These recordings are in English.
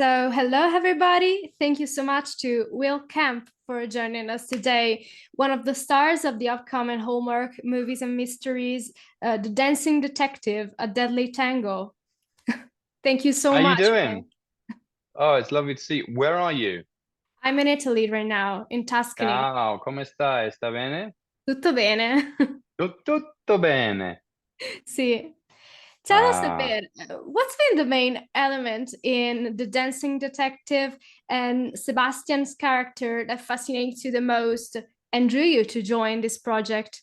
So, hello everybody. Thank you so much to Will Kemp for joining us today. One of the stars of the upcoming Hallmark movies and mysteries, The Dancing Detective, A Deadly Tango. Thank you so How you much, Will. doing? Oh, it's lovely to see you. Where are you? I'm in Italy right now, in Tuscany. Ciao, come stai? Sta bene? Tutto bene? Tutto bene. Sì. Tell us a Ah, bit, what's been the main element in The Dancing Detective and Sebastian's character that fascinates you the most and drew you to join this project?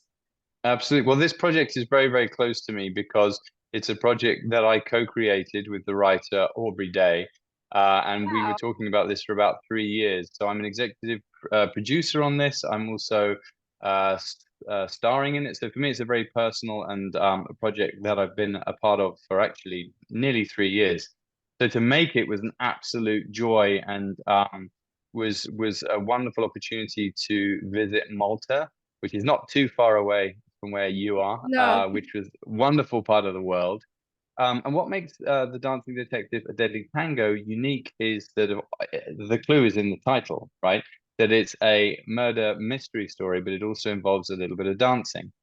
absolutely. Well, this project is very, very close to me because it's a project that I co-created with the writer Aubrey Day. And we were Wow. talking about this for about 3 years. So I'm an executive producer on this. I'm also starring in it. So for me, it's a very personal and a project that I've been a part of for actually nearly 3 years. So to make it was an absolute joy and was a wonderful opportunity to visit Malta, which is not too far away from where you are, No. which was a wonderful part of the world. And what makes The Dancing Detective A Deadly Tango unique is that the clue is in the title, right? That it's a murder mystery story, but it also involves a little bit of dancing.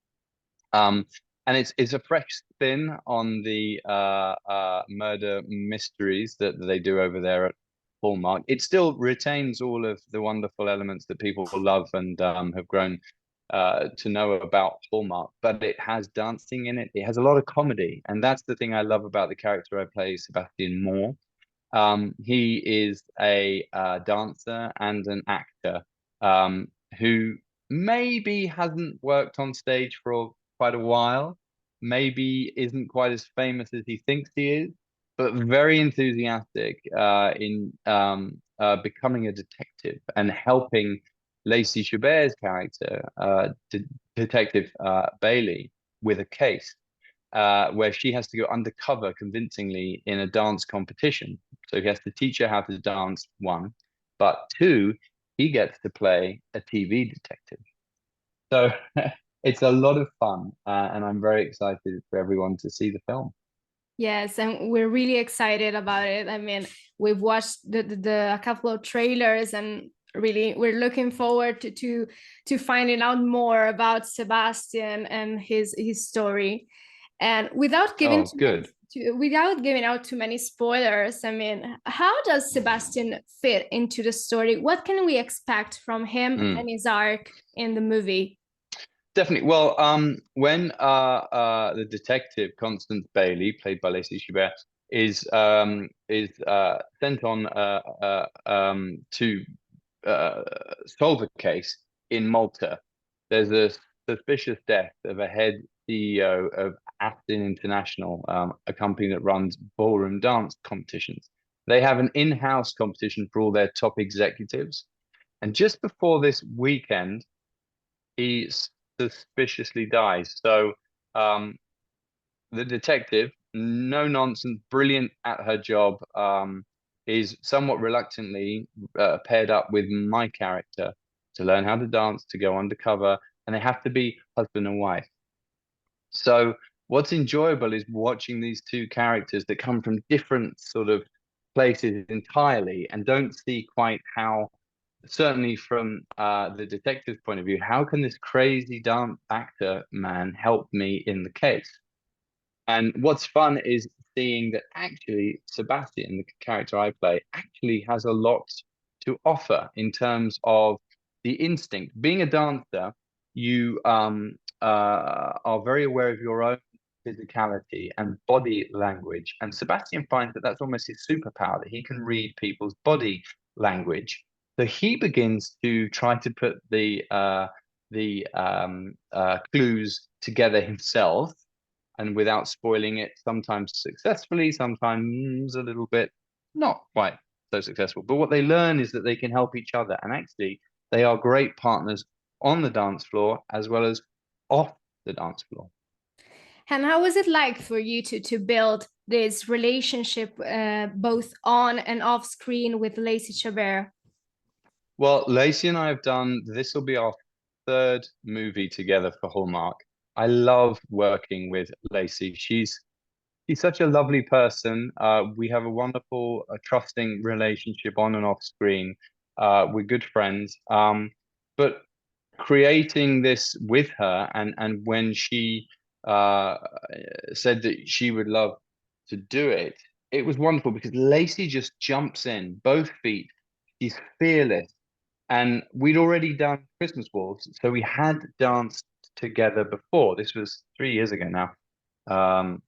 Um, and it's a fresh spin on the murder mysteries that they do over there at Hallmark. It still retains all of the wonderful elements that people love and have grown to know about Hallmark, but it has dancing in it. It has a lot of comedy, and that's the thing I love about the character I play, Sebastian Moore. He is a dancer and an actor who maybe hasn't worked on stage for quite a while, maybe isn't quite as famous as he thinks he is, but very enthusiastic in becoming a detective and helping Lacey Chabert's character, Detective Bailey, with a case where she has to go undercover convincingly in a dance competition. So he has to teach her how to dance, one, but two, he gets to play a TV detective. So it's a lot of fun, and I'm very excited for everyone to see the film. Yes, and we're really excited about it. I mean, we've watched the a couple of trailers and really we're looking forward to finding out more about Sebastian and his story. And Oh, good. without giving out too many spoilers, I mean, how does Sebastian fit into the story? What can we expect from him Mm. and his arc in the movie? Definitely. Well, when the detective Constance Bailey, played by Lacey Chabert, is sent on to solve a case in Malta, there's a suspicious death of a head CEO of Aston International, a company that runs ballroom dance competitions. They have an in-house competition for all their top executives, and just before this weekend he suspiciously dies. So um, the detective, no nonsense, brilliant at her job, is somewhat reluctantly paired up with my character to learn how to dance, to go undercover, and they have to be husband and wife. So what's enjoyable is watching these two characters that come from different sort of places entirely and don't see quite how, certainly from the detective's point of view, how can this crazy dance actor man help me in the case? And what's fun is seeing that actually Sebastian, the character I play, actually has a lot to offer in terms of the instinct. Being a dancer, you are very aware of your own physicality and body language. And Sebastian finds that that's almost his superpower, that he can read people's body language. So he begins to try to put the clues together himself and without spoiling it, sometimes successfully, sometimes a little bit not quite so successful. But what they learn is that they can help each other. And actually, they are great partners on the dance floor as well as off the dance floor. And how was it like for you to build this relationship both on and off screen with Lacey Chabert? Well, Lacey and I have done this will be our third movie together for Hallmark. I love working with Lacey. She's She's such a lovely person. We have a wonderful, trusting relationship on and off screen. We're good friends. But creating this with her, and when she uh, said that she would love to do it, it was wonderful because Lacey just jumps in, both feet. She's fearless. And we'd already done Christmas waltz, so we had danced together before. This was 3 years ago now. Um,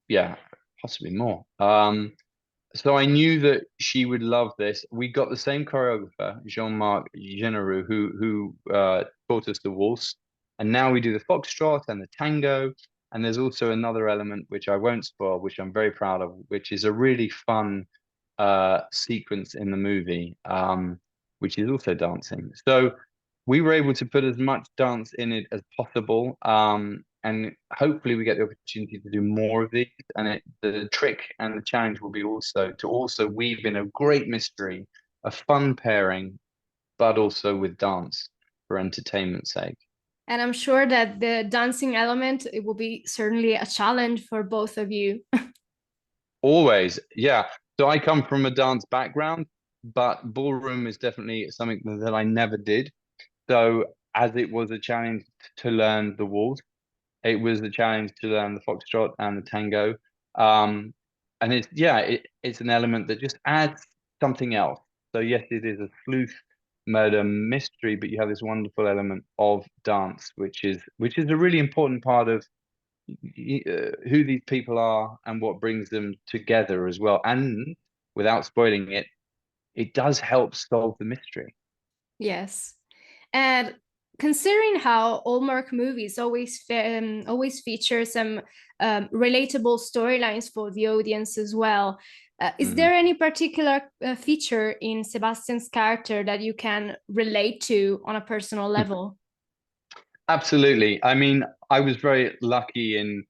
yeah, possibly more. So I knew that she would love this. We got the same choreographer, Jean-Marc Genereux, who taught us the waltz, and now we do the foxtrot and the tango. And there's also another element which I won't spoil, which I'm very proud of, which is a really fun sequence in the movie, which is also dancing. So we were able to put as much dance in it as possible. And hopefully we get the opportunity to do more of these. And the trick and the challenge will be also to also weave in a great mystery, a fun pairing, but also with dance for entertainment's sake. And I'm sure that the dancing element, it will be certainly a challenge for both of you. Always, yeah. So I come from a dance background, but ballroom is definitely something that I never did. So as it was a challenge to learn the waltz, it was a challenge to learn the foxtrot and the tango. Um, and it's an element that just adds something else. So yes, it is a sleuth murder mystery, but you have this wonderful element of dance, which is a really important part of who these people are and what brings them together as well. And without spoiling it, it does help solve the mystery. Yes. And considering how Hallmark movies always feature some relatable storylines for the audience as well, is Mhm. there any particular feature in Sebastian's character that you can relate to on a personal level? Absolutely. I mean, I was very lucky in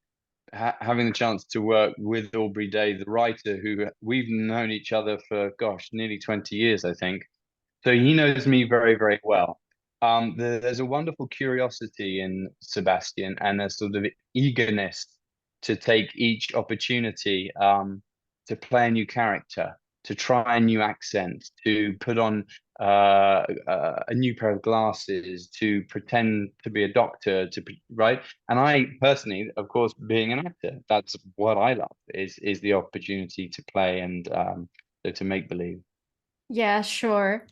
having the chance to work with Aubrey Day, the writer, who we've known each other for, gosh, nearly 20 years, I think. So he knows me very, very well. There's a wonderful curiosity in Sebastian and a sort of eagerness to take each opportunity to play a new character, to try a new accent, to put on a new pair of glasses, to pretend to be a doctor, right? And I personally, of course, being an actor, that's what I love is the opportunity to play and to make believe. Yeah, sure.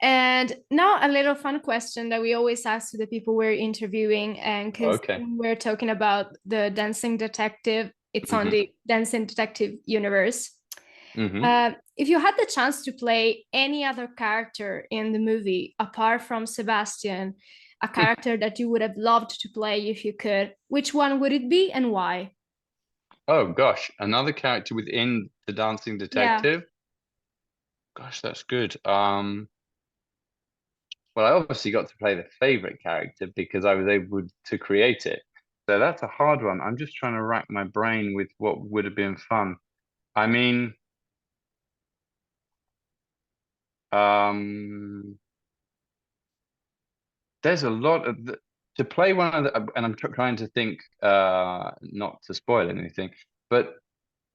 And now a little fun question that we always ask to the people we're interviewing, and because Okay. we're talking about the dancing detective, it's on Hmm. the dancing detective universe. Hmm. If you had the chance to play any other character in the movie apart from Sebastian, a character that you would have loved to play if you could, which one would it be and why? Oh gosh, another character within the Dancing Yeah. Detective. Gosh, that's good. Well, I obviously got to play the favorite character because I was able to create it. So that's a hard one. I'm just trying to rack my brain with what would have been fun. I mean, um, there's a lot of to play one of the, and I'm trying to think, not to spoil anything, but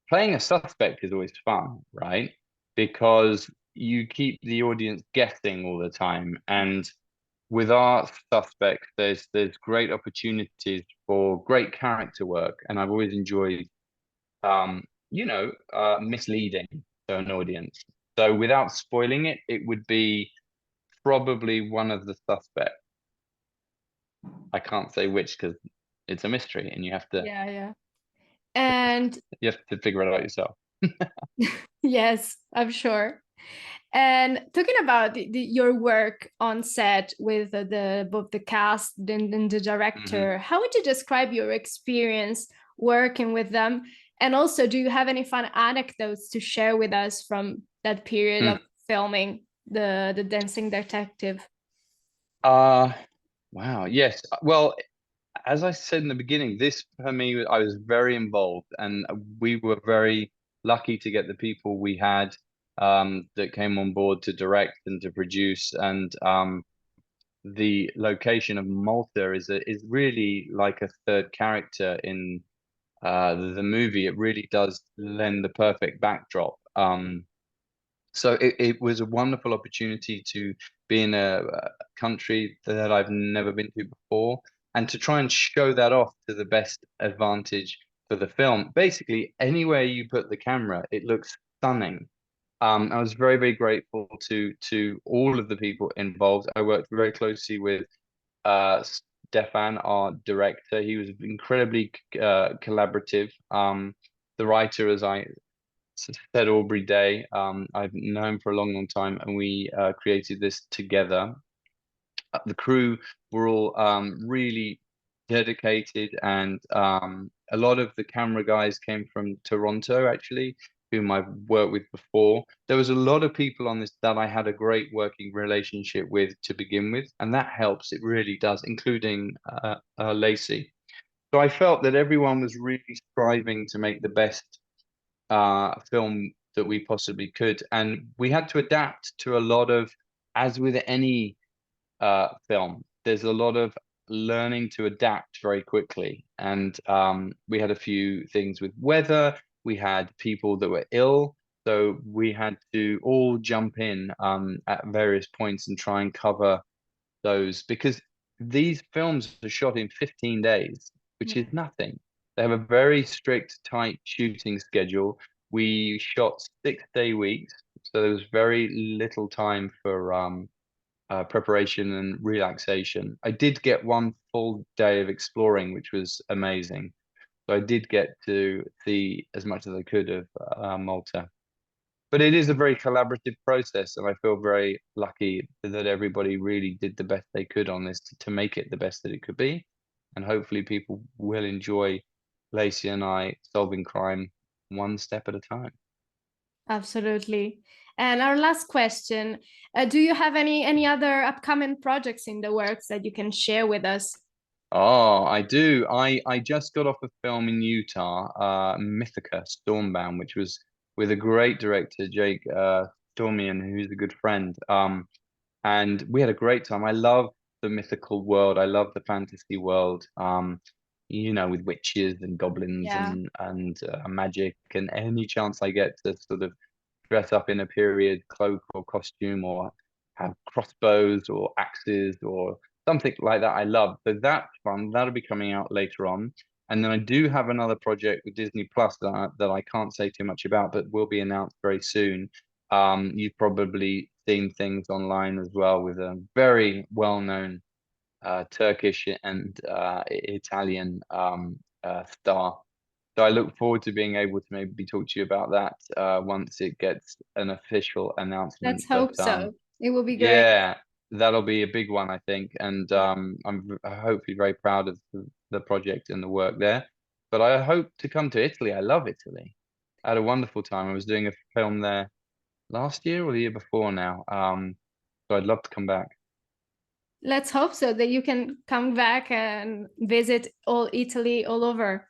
playing a suspect is always fun, right? Because you keep the audience guessing all the time. And with our suspects, there's great opportunities for great character work. And I've always enjoyed misleading to an audience. So without spoiling it, it would be probably one of the suspects. I can't say which because it's a mystery and Yeah, yeah. And you have to figure it out yourself. yes, I'm sure. And talking about your work on set with both the cast and the Mhm. director, how would you describe your experience working with them? And also, do you have any fun anecdotes to share with us from that period of filming the Dancing Detective? Uh, wow. Yes. Well, as I said in the beginning, this for me, I was very involved, and we were very lucky to get the people we had that came on board to direct and to produce. And the location of Malta is really like a third character in the movie, it really does lend the perfect backdrop. So it was a wonderful opportunity to be in a country that I've never been to before, and to try and show that off to the best advantage for the film. Basically, anywhere you put the camera, it looks stunning. I was very, very grateful to all of the people involved. I worked very closely with Stefan, our director. He was incredibly collaborative. The writer, as I said, Aubrey Day, I've known for a long, long time, and we created this together. The crew were all really dedicated, and a lot of the camera guys came from Toronto, actually, whom I've worked with before. There was a lot of people on this that I had a great working relationship with to begin with, and that helps. It really does, including Lacey. So I felt that everyone was really striving to make the best film that we possibly could, and we had to adapt to a lot of, as with any film. There's a lot of learning to adapt very quickly. And we had a few things with weather. We had people that were ill. So we had to all jump in at various points and try and cover those, because these films are shot in 15 days, which is nothing. They have a very strict, tight shooting schedule. We shot 6-day weeks, so there was very little time for preparation and relaxation. I did get one full day of exploring, which was amazing. So I did get to see as much as I could of Malta. But it is a very collaborative process, and I feel very lucky that everybody really did the best they could on this to make it the best that it could be. And hopefully people will enjoy Lacey and I solving crime one step at a time. Absolutely. And our last question, do you have any other upcoming projects in the works that you can share with us? Oh, I do. I just got off a film in Utah, Mythica Stormbound, which was with a great director, Jake Stormian, who's a good friend. And we had a great time. I love the mythical world. I love the fantasy world. With witches and goblins Yeah. and magic, and any chance I get to sort of dress up in a period cloak or costume, or have crossbows or axes or something like that, I love. So that's fun. That'll be coming out later on. And then I do have another project with Disney Plus that I can't say too much about, but will be announced very soon. You've probably seen things online as well, with a very well-known Turkish and Italian star. So I look forward to being able to maybe talk to you about that once it gets an official announcement. Let's But hope so. It will be great. yeah, that'll be a big one, I think. And I'm hopefully very proud of the project and the work there. But I hope to come to Italy. I love Italy. I had a wonderful time. I was doing a film there last year or the year before now. So I'd love to come back. Let's hope so that you can come back and visit all Italy all over.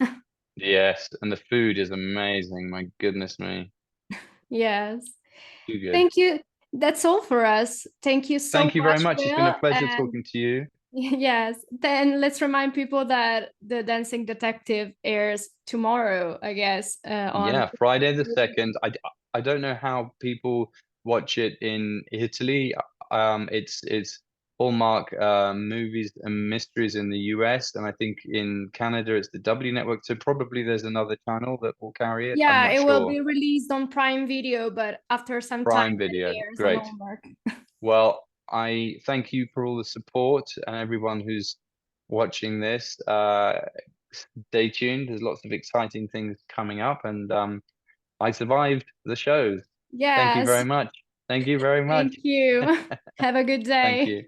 Yes, and the food is amazing. My goodness me. Yes. Too good. Thank you. That's all for us. Thank you so Thank you very much, much. It's been a Will. pleasure And talking to you. yes, then let's remind people that The Dancing Detective airs tomorrow, I guess, on. Yeah, Friday the 2nd. I don't know how people watch it in Italy. It's Hallmark movies and mysteries in the US, and I think in Canada it's the W network. So probably there's another channel that will carry it. I'm Yeah, not it will sure. be released on Prime Video, but after some time Prime it Video. airs on Great. Hallmark. Well, I thank you for all the support and everyone who's watching this. Stay tuned. There's lots of exciting things coming up, and I survived the shows. Thank you Yes, very much. Thank you very much. thank you. Have a good Thank day. you.